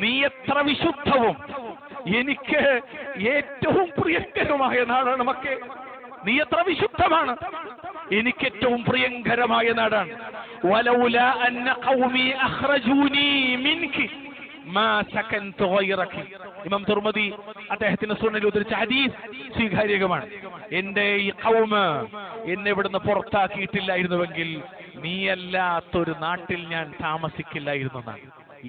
നീ എത്ര വിശുദ്ധവും എനിക്ക് ഏറ്റവും പ്രിയങ്കരമായ നാടാണ് മക്കേ. നീ എത്ര വിശുദ്ധമാണ്, എനിക്ക് ഏറ്റവും പ്രിയങ്കരമായ നാടാണ്. വലൗലാ അന്ന ഖൗമി അഖ്റജൂനി മിൻകി മാ സകൻതു ഗൈറകി. ഇമാം തുർമുദി അദ്ദേഹത്തിന്റെ സുനനിൽ ഉദ്ധരിച്ച ഹദീസ് സ്വീകാര്യമാണ്. എന്റെ ഈ ഖൗമ് എന്നെ ഇവിടുന്ന് പുറത്താക്കിയിട്ടില്ലായിരുന്നുവെങ്കിൽ നീയല്ലാത്തൊരു നാട്ടിൽ ഞാൻ താമസിക്കില്ലായിരുന്നു എന്നാണ്.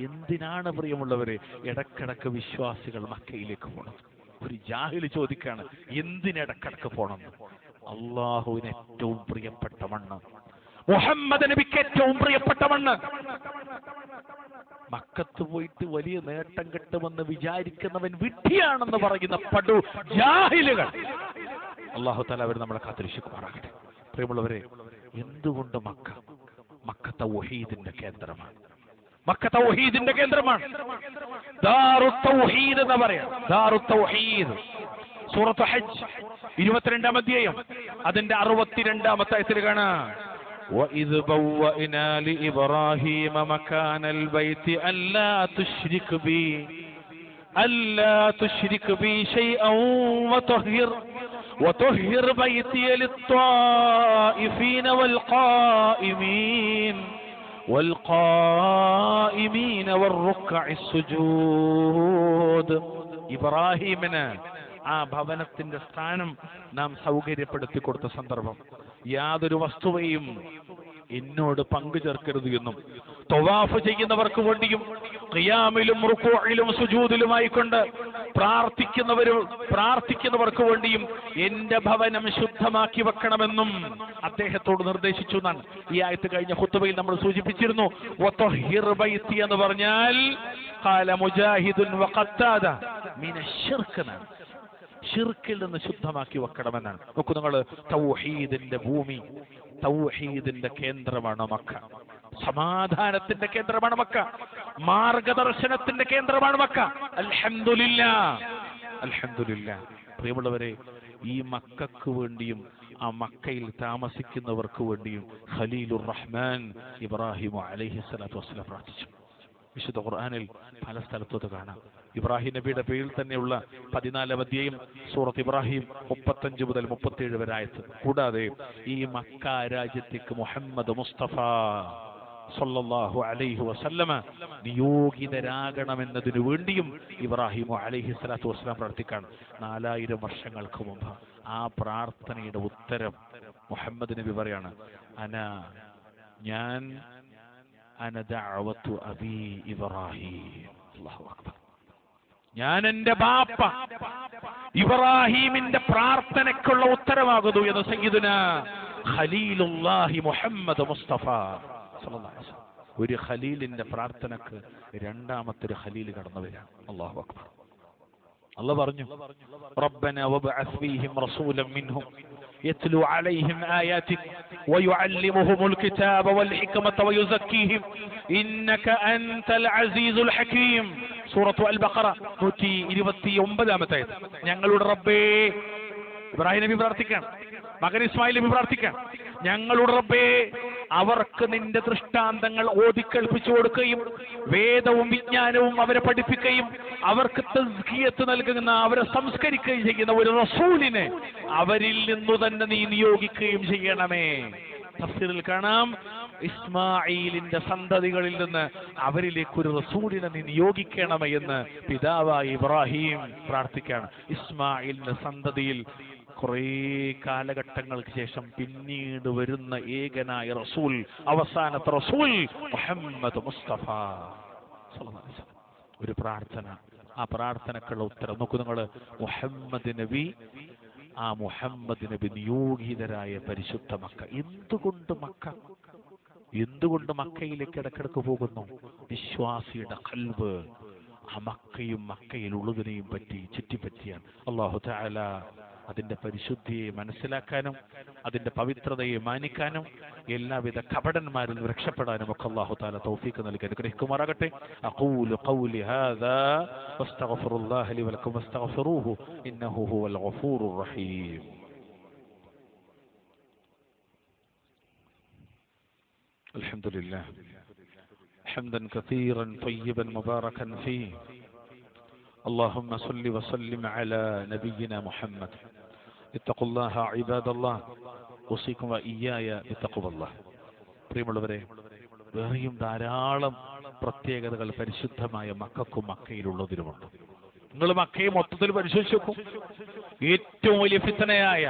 എന്തിനാണ് പ്രിയമുള്ളവരെ ഇടക്കിടക്ക് വിശ്വാസികൾ മക്കയിലേക്ക് പോകണം? ഒരു ജാഹില് ചോദിക്കാണ്, എന്തിനിടക്കിടക്ക് പോകണം? അള്ളാഹുവിന് ഏറ്റവും പ്രിയപ്പെട്ട മണ്ണ്, മുഹമ്മദ് നബിക്ക് ഏറ്റവും പ്രിയപ്പെട്ട മണ്ണ്. മക്കത്ത് പോയിട്ട് വലിയ നേട്ടം കിട്ടുമെന്ന് വിചാരിക്കുന്നവൻ വിഡ്ഢിയാണെന്ന് പറയുന്ന പടു ജാഹിലുകൾ, അല്ലാഹു തആല അവർ നമ്മളെ കാത്തിരക്ഷിക്കുമാറാകട്ടെ. പ്രിയമുള്ളവരെ, എന്തുകൊണ്ട് മക്ക? മക്ക തൗഹീദിന്റെ കേന്ദ്രമാണ്. മക്ക തൗഹീദിന്റെ കേന്ദ്രമാണ്. ദാറു തൗഹീദ് എന്ന് പറയാം. ദാറു തൗഹീദ്. സൂറത്ത് ഹജ്ജ് 22-ാം അധ്യായം അതിന്റെ 62-ാമത്തെ ആയത്തിൽ കാണാം, وَإِذْ بَوَّأْنَا لِإِبْرَاهِيمَ مَكَانَ الْبَيْتِ أَلَّا تُشْرِكْ بِي شَيْئًا وَطَهِّرْ بَيْتِيَ لِلطَّائِفِينَ وَالْقَائِمِينَ وَالرُّكَّعِ السُّجُودِ. ഇബ്രാഹിമിന് ആ ഭവനത്തിന്റെ സ്ഥാനം നാം സൗകര്യപ്പെടുത്തി കൊടുത്ത സന്ദർഭം, യാതൊരു വസ്തുവയും എന്നോട് പങ്കു ചേർക്കരുത് എന്നും, തവാഫ് ചെയ്യുന്നവർക്ക് വേണ്ടിയും ഖിയാമിലും റുകൂഇലും സുജൂദിലുമായിക്കൊണ്ട് പ്രാർത്ഥിക്കുന്നവർക്ക് വേണ്ടിയും എന്റെ ഭവനം ശുദ്ധമാക്കി വെക്കണമെന്നും അദ്ദേഹത്തോട് നിർദ്ദേശിച്ചു എന്നാണ് ഈ ആയത്ത് കഴിഞ്ഞ ഖുത്ബയിൽ നമ്മൾ സൂചിപ്പിച്ചിരുന്നു. വതഹിർ ബൈത്തി എന്ന് പറഞ്ഞാൽ ഖാല മുജാഹിദുൻ വഖത്താദ മിനശ്ശിർക്ക്, ഷിർക്കിൽ നിന്ന് ശുദ്ധമാക്കി വെക്കണമെന്നാണ്. നോക്കൂ നിങ്ങൾ, തൗഹീദിന്റെ ഭൂമി, തൗഹീദിന്റെ കേന്ദ്രമാണ് മക്ക. സമാധാനത്തിന്റെ കേന്ദ്രമാണ് മക്ക. മാർഗദർശനത്തിന്റെ കേന്ദ്രമാണ് മക്ക. അൽഹംദുലില്ലാഹ്, അൽഹംദുലില്ലാഹ്. പ്രിയമുള്ളവരെ, ഈ മക്കൾക്ക് വേണ്ടിയും ആ മക്കയിൽ താമസിക്കുന്നവർക്ക് വേണ്ടിയും ഖലീലുർ റഹ്മാൻ ഇബ്രാഹിം അലൈഹിസ്സലാത്തു വസ്സലാം പ്രാർത്ഥിച്ചു. വിശുദ്ധ ഖുർആനിൽ പല സ്ഥലത്തും അത് കാണാം. ഇബ്രാഹിം നബിയുടെ പേരിൽ തന്നെയുള്ള 14 അധ്യായം സൂറത്ത് ഇബ്രാഹിം 35 മുതൽ 37 വരെ ആയത്ത്. കൂടാതെ ഈ മക്ക രാജ്യത്തേക്ക് മുഹമ്മദ് മുസ്തഫ സല്ലല്ലാഹു അലൈഹി വസല്ലമ നിയോഗിതരാകണമെന്നതിനു വേണ്ടിയും ഇബ്രാഹിം അലൈഹി സ്വലാത്തു വസ്സലാം പ്രാർത്ഥിക്കാണ്. 4000 വർഷങ്ങൾക്ക് മുമ്പ് ആ പ്രാർത്ഥനയുടെ ഉത്തരം മുഹമ്മദ് നബി പറയാണ്, ഞാൻ അന ദഅവതു അബി ഇബ്രാഹിം. അല്ലാഹു അക്ബർ. ഞാൻ എൻ്റെ ബാപ്പ ഇബ്രാഹിമിന്റെ പ്രാർത്ഥനയ്ക്കുള്ള ഉത്തരമാകുന്നു എന്ന് സയ്യിദുനാ ഖലീലുല്ലാഹി മുഹമ്മദ് മുസ്തഫ സല്ലല്ലാഹു അലൈഹി വസല്ലം. ഒരു ഖലീലിന്റെ പ്രാർത്ഥനക്ക് രണ്ടാമത്തെ ഒരു ഖലീൽ കടന്നു വരാം. അല്ലാഹു അക്ബർ. അല്ലാഹു പറഞ്ഞു, റബ്ബന വബ്അസ് ഫീഹിം റസൂലൻ മിൻഹും യത്ലു അലൈഹിം ആയാതിക വയുഅല്ലിമുഹുൽ കിതാബ വൽ ഹിക്മത വയുസക്കീഹിം ഇന്നക അൻതൽ അസീസുൽ ഹകീം. സൂറത്തു അൽ ബഖറ 129 ആയത്ത്. ഞങ്ങളുടെ റബ്ബേ, ഇബ്രാഹിം നബി പ്രാർത്ഥിക്കാണ്, മകൻ ഇസ്മായിൽ നബി പ്രാർത്ഥിക്കാണ്, ഞങ്ങളുടെ റബ്ബേ അവർക്ക് നിന്റെ ദൃഷ്ടാന്തങ്ങൾ ഓതിക്കേൾപ്പിച്ചു കൊടുക്കുകയും വേദവും വിജ്ഞാനവും അവരെ പഠിപ്പിക്കുകയും അവർക്ക് തസ്കിയത്ത് നൽകുന്ന, അവരെ സംസ്കരിക്കുകയും ചെയ്യുന്ന ഒരു റസൂലിനെ അവരിൽ നിന്നു തന്നെ നീ നിയോഗിക്കുകയും ചെയ്യണമേ. തഫ്സീറിൽ കാണാം, ഇസ്മാഈലിന്റെ സന്തതികളിൽ നിന്ന് അവരിലേക്ക് ഒരു റസൂലിനെ നീ നിയോഗിക്കണമേ എന്ന് പിതാവായ ഇബ്രാഹിം പ്രാർത്ഥിക്കാണ്. ഇസ്മാഈലിന്റെ സന്തതിയിൽ കുറേ കാലഘട്ടങ്ങൾക്ക് ശേഷം പിന്നീട് വരുന്ന ഏകനായ റസൂൽ, അവസാനത്തെ റസൂൽ മുഹമ്മദ് മുസ്തഫ സല്ലല്ലാഹു അലൈഹി വസല്ലം. ഒരു പ്രാർത്ഥന, ആ പ്രാർത്ഥനക്കുള്ള ഉത്തരം നോക്കൂ നിങ്ങൾ. മുഹമ്മദ് നബി, ആ മുഹമ്മദ് നബി നിയോഗിതരായ പരിശുദ്ധ മക്ക. എന്തുകൊണ്ട് മക്കയിലേക്ക് ഇടക്കിടക്ക് പോകുന്നു? വിശ്വാസിയുടെ ഖൽബ് ആ മക്കയും മക്കയിലുള്ളതിനെയും പറ്റി ചുറ്റിപ്പറ്റിയാണ്. അല്ലാഹു തആല അതിന്റെ പരിശുദ്ധിയെ മനസ്സിലാക്കാനും അതിന്റെ പവിത്രതയെ മാനിക്കാനും എല്ലാവിധ കപടന്മാരിൽ രക്ഷപ്പെടാനും ഒക്കെ അല്ലാഹു തആല തൗഫീഖ് നൽകി അനുഗ്രഹിക്കുമാറാകട്ടെ. അഖൂലു ഖൗലി ഹാദാ വസ്തഗ്ഫിറുല്ലാഹ ലി വലക്കും വസ്തഗ്ഫിറൂഹു ഇന്നഹു ഹുവൽ ഗഫൂറുർ റഹീം. അൽഹംദുലില്ലാഹ് ഹംദൻ കസീറൻ ത്വയ്യിബൻ മുബാറകൻ ഫീഹി. اللهم صل وسلم على نبينا محمد. اتقوا الله عباد الله اوصيكم واياي بتقوى الله. പ്രിയമുള്ളവരെ, വേറെയും ധാരാളം പ്രത്യേകതകൾ പരിശുദ്ധമായ മക്കൾക്കും മക്കയിലുള്ളതിനുമുണ്ട്. നിങ്ങൾ മക്കയെ മൊത്തത്തിൽ പരിശോധിച്ചു നോക്കും. ഏറ്റവും വലിയ ഫിത്നയായ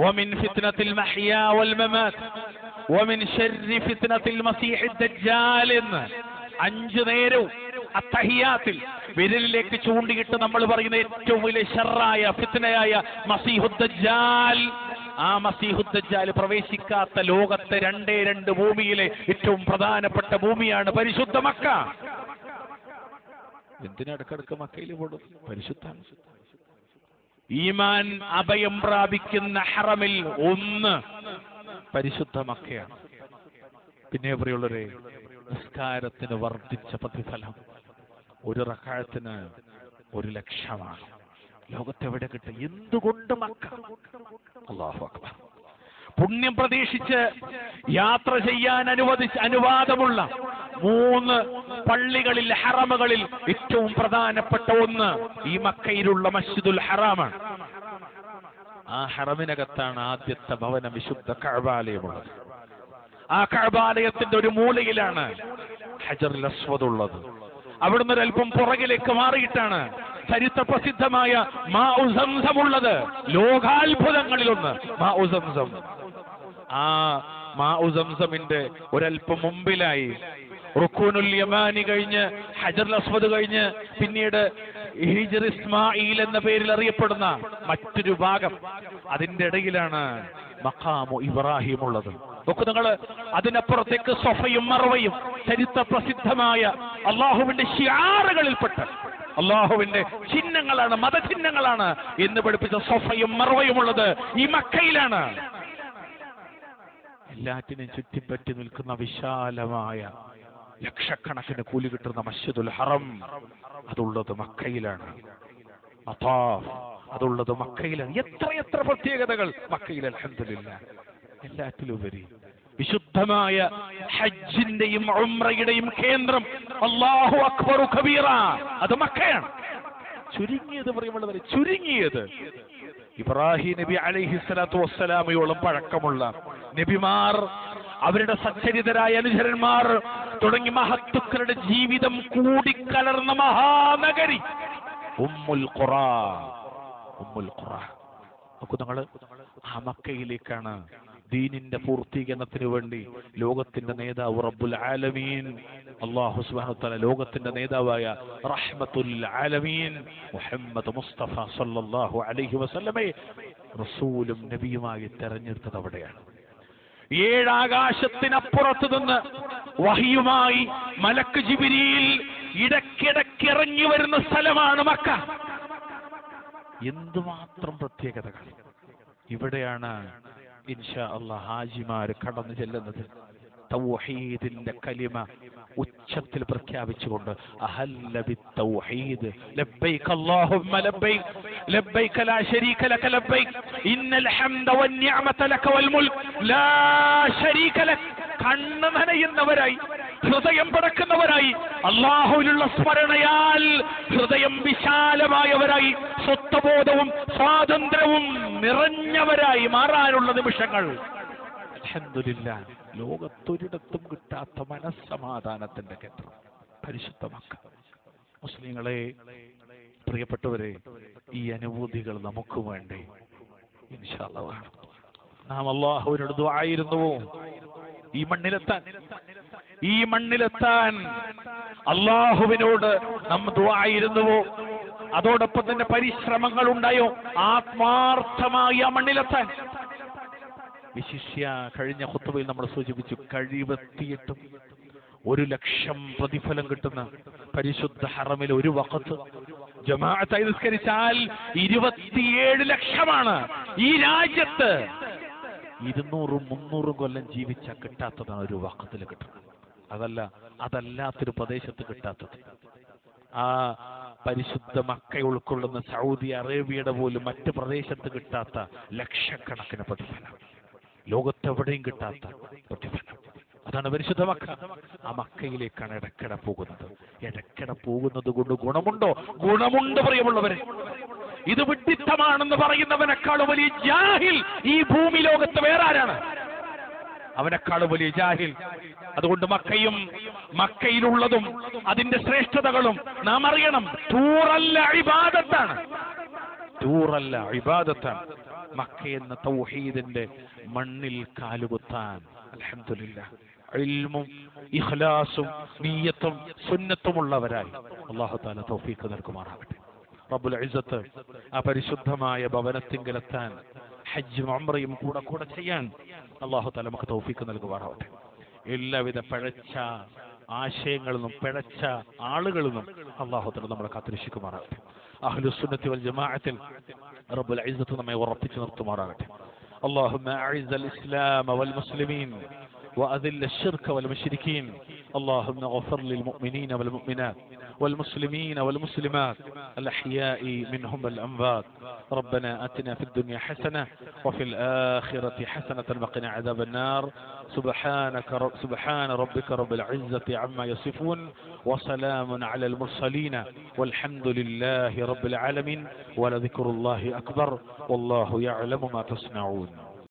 ومن فتنة المحيا والممات ومن شر فتنة المسيح الدجال 5 നേരവും അത്തഹിയാത്തിൽ വിരലിലേക്ക് ചൂണ്ടിയിട്ട് നമ്മൾ പറയുന്ന ഏറ്റവും വലിയ ഷർറായ ഫിത്നയായ മസീഹുദ്ദജ്ജാൽ. ആ മസീഹുദ്ദജ്ജാൽ പ്രവേശിക്കാത്ത ലോകത്തെ 2 ഭൂമിയിലെ ഏറ്റവും പ്രധാനപ്പെട്ട ഭൂമിയാണ് പരിശുദ്ധ മക്ക. എന്തിനടക്കടക്ക് മക്കയിൽ പോടും? പരിശുദ്ധാണ്. ഈമാൻ അഭയം പ്രാപിക്കുന്ന ഹറമിൽ ഒന്ന് പരിശുദ്ധ മക്കയാണ്. പിന്നെ പ്രിയമുള്ളവരെ, നിസ്കാരത്തിന് വർദ്ധിച്ച പ്രതിഫലം. ഒരു റക്അത്തിന് 1,00,000 ലോകത്തെവിടെ കിട്ടും? എന്തുകൊണ്ട് മക്ക? അല്ലാഹു അക്ബർ. പുണ്യം പ്രതീക്ഷിച്ച് യാത്ര ചെയ്യാൻ അനുവാദമുള്ള 3 പള്ളികളിൽ, ഹറമുകളിൽ ഏറ്റവും പ്രധാനപ്പെട്ട ഒന്ന് ഈ മക്കയിലുള്ള മസ്ജിദുൽ ഹറാമാണ്. ആ ഹറമിനകത്താണ് ആദ്യത്തെ ഭവനം, വിശുദ്ധ കഅബാലയമുള്ളത്. ആ കഅബാലയത്തിന്റെ ഒരു മൂലയിലാണ് ഹജറുൽ അസ്വദ് ഉള്ളത്. അവിടുന്ന് ഒരൽപ്പം പുറകിലേക്ക് മാറിയിട്ടാണ് ചരിത്ര പ്രസിദ്ധമായ മാഉ സംസം ഉള്ളത്. ലോകാത്ഭുതങ്ങളിലൊന്ന് മാഉ സംസം. ആ മാഉ സംസമിന്റെ ഒരൽപ്പം മുമ്പിലായി റുക്നുൽ യമാനി കഴിഞ്ഞ് ഹജറുൽ അസ്വദ് കഴിഞ്ഞ് പിന്നീട് ഹിജ്ർ ഇസ്മായിൽ എന്ന പേരിൽ അറിയപ്പെടുന്ന മറ്റൊരു ഭാഗം, അതിന്റെ ഇടയിലാണ് മഖാമു ഇബ്രാഹിം ഉള്ളത്. നോക്കൂ നിങ്ങൾ, അതിനപ്പുറത്തേക്ക് സഫയും മർവയും ചരിത്ര പ്രസിദ്ധമായ അള്ളാഹുവിന്റെ ശിആറുകളിൽപ്പെട്ട, അള്ളാഹുവിന്റെ ചിഹ്നങ്ങളാണ്, മതചിഹ്നങ്ങളാണ് എന്ന് പഠിപ്പിച്ച സഫയും മർവയും ഉള്ളത് ഈ മക്കയിലാണ്. എല്ലാറ്റിനെയും ചുറ്റിപ്പറ്റി നിൽക്കുന്ന വിശാലമായ ലക്ഷക്കണക്കിന് കൂലി കിട്ടുന്ന മസ്ജിദുൽ ഹറം അതുള്ളത് മക്കയിലാണ്. മതാഫ് അതുള്ളത് മക്കയിലാണ്. എത്ര പ്രത്യേകതകൾ മക്കയിൽ. അൽഹംദുലില്ലാഹ്. എല്ലാറ്റിലുപരി വിശുദ്ധമായ ഹജ്ജിന്റെയും ഉംറയുടെയും കേന്ദ്രം അല്ലാഹു അക്ബറു കബീറ അത് മക്കയാണ്. ചുരുങ്ങിയത് പറയുമ്പോഴവരെ ചുരുങ്ങിയത് ഇബ്രാഹിം നബി അലൈഹിസ്സലാത്തു വസ്സലാമയോളം പഴക്കമുള്ള നബിമാർ, അവരുടെ സച്ചരിതരായ അനുചരന്മാർ തുടങ്ങി മഹത്തുക്കളുടെ ജീവിതം കൂടിക്കലർന്ന മഹാനഗരി ഉമ്മുൽ ഖുറ. നോക്കൂ നിങ്ങൾ, ആ മക്കയിലേക്കാണ് ദീനിന്റെ പൂർത്തീകരണത്തിന് വേണ്ടി ലോകത്തിന്റെ നേതാവ് റബ്ബുൽ ആലമീൻ അല്ലാഹു സുബ്ഹാനഹു വ തആല ലോകത്തിന്റെ നേതാവായ റഹ്മത്തുൽ ആലമീൻ മുഹമ്മദ് മുസ്തഫ സല്ലല്ലാഹു അലൈഹി വസല്ലമയെ റസൂലും നബിയുമായി തെരഞ്ഞെടുത്തത് അവിടെയാണ്. 7 ആകാശത്തിനപ്പുറത്ത് നിന്ന് വഹിയുമായി മലക്ക് ജിബ്രീൽ ഇടയ്ക്കിടയ്ക്ക് ഇറങ്ങി വരുന്ന സ്ഥലമാണ് മക്ക. എന്തുമാത്രം പ്രത്യേകതകൾ! ഇവിടെയാണ് ഇൻഷാ അല്ലാഹ് ഹാജിമാർ കടന്നു ചെല്ലുന്നത്. തൗഹീദിന്റെ കലിമ ഉച്ചത്തിൽ പ്രഖ്യാപിച്ചുകൊണ്ട് അഹല്ല ബിത്തൗഹീദ് ലബ്ബൈക അല്ലാഹുമ്മ ലബ്ബൈക ലബ്ബൈക ലാ ശരീക ലക ലബ്ബൈക ഇന്നൽ ഹംദ വന്നിഅമത ലക വൽ മുൽക് ലാ ശരീക ലക. കണ്ണ് നനയുന്നവരായി, ഹൃദയം പടക്കുന്നവരായി, അല്ലാഹുവിലുള്ള സ്മരണയാൽ ഹൃദയം വിശാലമായവരായി, സ്വത്വബോധവും സ്വാതന്ത്ര്യവും നിറഞ്ഞവരായി മാറാനുള്ള നിമിഷങ്ങൾ. അൽഹംദുലില്ലാഹ്, ലോകത്തൊരിടത്തും കിട്ടാത്ത മനസ്സമാധാനത്തിന്റെ കേന്ദ്രം പരിശുദ്ധ മക്ക. മുസ്ലിങ്ങളെ, പ്രിയപ്പെട്ടവരെ, ഈ അനുഭൂതികൾ നമുക്ക് വേണ്ടി ഇൻഷാ അല്ലാഹ് നാം അല്ലാഹുവിനോട് ദുആയിരുന്നുവോ ഈ മണ്ണിലെത്താൻ അല്ലാഹുവിനോട് നാം ദുആയിരുന്നുവോ? അതോടൊപ്പം തന്നെ പരിശ്രമങ്ങൾ ഉണ്ടായോ ആത്മാർത്ഥമായി ആ മണ്ണിലെത്താൻ? വിശിഷ്യ കഴിഞ്ഞ ഖുത്ബയിൽ നമ്മൾ സൂചിപ്പിച്ചു, കഴിവെത്തിയിട്ടും 1,00,000 പ്രതിഫലം കിട്ടുന്ന പരിശുദ്ധ ഹറമിൽ ഒരു വഖത്ത് ജമാഅത്തായി നിസ്കരിച്ചാൽ 27 ലക്ഷമാണ്. ഈ രാജ്യത്ത് 200-300 കൊല്ലം ജീവിച്ച കിട്ടാത്തതാണ് ഒരു വഖത്തിൽ കിട്ടുന്നത്. അതല്ലാത്തൊരു പ്രദേശത്ത് കിട്ടാത്തത്. ആ പരിശുദ്ധ മക്ക ഉൾക്കൊള്ളുന്ന സൗദി അറേബ്യയുടെ പോലും മറ്റ് പ്രദേശത്ത് കിട്ടാത്ത ലക്ഷക്കണക്കിന് പ്രതിഫലം, ലോകത്തെവിടെയും കിട്ടാത്ത പ്രതിഫലം. അതാണ് പരിശുദ്ധ മക്ക. ആ മക്കയിലേക്കാണ് ഇടയ്ക്കിടെ പോകുന്നത്. ഇടയ്ക്കിടെ പോകുന്നത് കൊണ്ട് ഗുണമുണ്ടോ? ഗുണമുണ്ട് പ്രിയമുള്ളവരെ. ഇത് വിഡ്ഢിത്തമാണെന്ന് പറയുന്നവനേക്കാൾ വലിയ ജാഹിൽ ഈ ഭൂമി ലോകത്ത് വേറെ ആരാണ്? അവനേക്കാൾ വലിയ ജാഹിൽ. അതുകൊണ്ട് മക്കയിലുള്ളതും അതിന്റെ ശ്രേഷ്ഠതകളും നാം അറിയണം. ടൂറല്ല ഇബാദത്താണ്. മക്ക എന്ന തൗഹീദിന്റെ മണ്ണിൽ കാലുകുത്താൻ അൽഹംദുലില്ലാഹ് ഇൽമും ഇഖ്ലാസും നിയ്യത്തും സുന്നത്തുമുള്ളവരായി അല്ലാഹു തആല തൗഫീഖ് നൽകുമാറാകട്ടെ. റബ്ബുൽ ഇസ്സത്ത് ആ പരിശുദ്ധമായ ഭവനത്തിങ്കലെത്താൻ ഹജ്ജും ഉംറയും കൂടെ ചെയ്യാൻ അല്ലാഹു തആല നമുക്ക് തൗഫീഖ് നൽകുമാറാകട്ടെ. എല്ലാവിധ പിഴച്ച ആശയങ്ങളിൽ നിന്നും പിഴച്ച ആളുകളിൽ നിന്നും അല്ലാഹു തആല നമ്മളെ കാത്തുരക്ഷിക്കുമാറാകട്ടെ. അഹ്ലുസുന്നത്തി വൽ ജമാഅത്തിൽ റബ്ബുൽ ഇസ്സത്ത് നമ്മെ ഉറപ്പിച്ചു നിർത്തുമാറാകട്ടെ. اللهم أعز الإسلام والمسلمين وأذل الشرك والمشركين. اللهم اغفر للمؤمنين والمؤمنات والمسلمين والمسلمات الأحياء منهم والأموات. ربنا آتنا في الدنيا حسنة وفي الآخرة حسنة وقنا عذاب النار. سبحان ربك رب العزة عما يصفون وسلام على المرسلين والحمد لله رب العالمين ولذكر الله أكبر والله يعلم ما تصنعون.